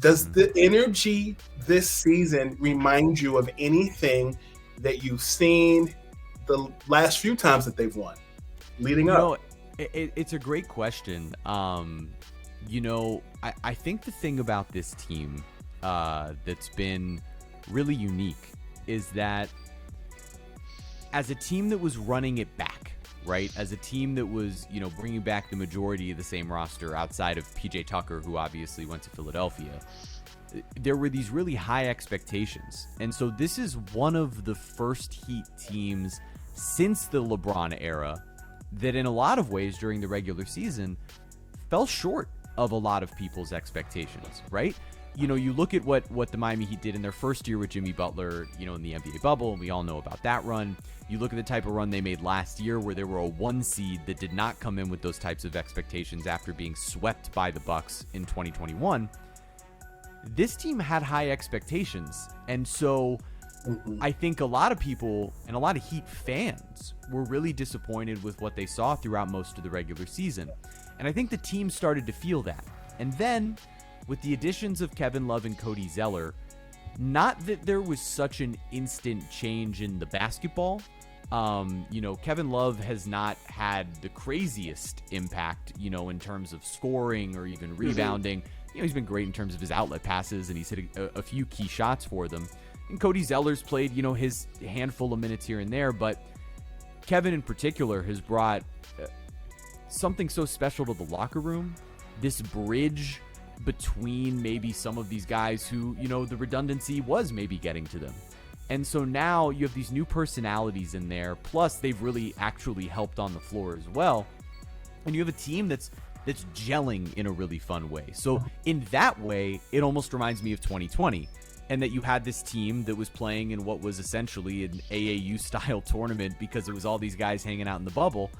Does the energy this season remind you of anything that you've seen the last few times that they've won leading You up? know, it's a great question. I think the thing about this team that's been really unique is that as a team that was running it back, right? As a team that was, bringing back the majority of the same roster outside of PJ Tucker, who obviously went to Philadelphia, there were these really high expectations. And so this is one of the first Heat teams since the LeBron era that in a lot of ways during the regular season fell short of a lot of people's expectations, right? You look at what the Miami Heat did in their first year with Jimmy Butler, in the NBA bubble, and we all know about that run. You look at the type of run they made last year where they were a 1 seed that did not come in with those types of expectations after being swept by the Bucks in 2021. This team had high expectations, and so I think a lot of people and a lot of Heat fans were really disappointed with what they saw throughout most of the regular season. And I think the team started to feel that. And then with the additions of Kevin Love and Cody Zeller, not that there was such an instant change in the basketball. Kevin Love has not had the craziest impact, in terms of scoring or even rebounding. He's been great in terms of his outlet passes, and he's hit a few key shots for them. And Cody Zeller's played, his handful of minutes here and there, but Kevin in particular has brought something so special to the locker room, this bridge between maybe some of these guys who, the redundancy was maybe getting to them. And so now you have these new personalities in there, plus they've really actually helped on the floor as well. And you have a team that's gelling in a really fun way. So in that way, it almost reminds me of 2020. And that you had this team that was playing in what was essentially an AAU-style tournament because it was all these guys hanging out in the bubble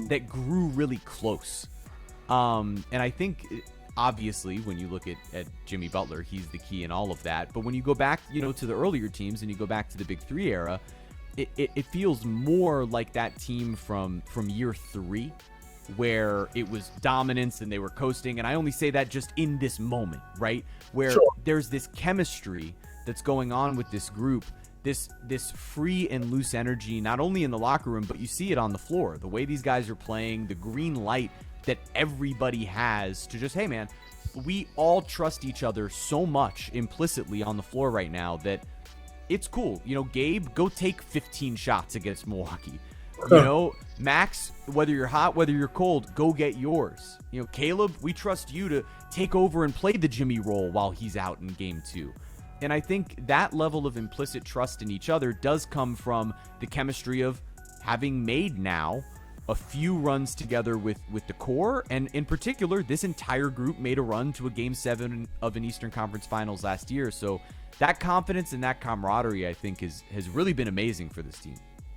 that grew really close. And I think, obviously, when you look at Jimmy Butler, he's the key in all of that. But when you go back, to the earlier teams and you go back to the Big Three era, it feels more like that team from year 3, where it was dominance and they were coasting. And I only say that just in this moment, right? Where there's this chemistry that's going on with this group, this free and loose energy, not only in the locker room, but you see it on the floor. The way these guys are playing, the green light that everybody has to just, hey man, we all trust each other so much implicitly on the floor right now that it's cool. Gabe, go take 15 shots against Milwaukee. Max, whether you're hot, whether you're cold, go get yours. Caleb, we trust you to take over and play the Jimmy role while he's out in game 2. And I think that level of implicit trust in each other does come from the chemistry of having made now a few runs together with the core. And in particular, this entire group made a run to a Game 7 of an Eastern Conference Finals last year. So that confidence and that camaraderie, I think, has really been amazing for this team.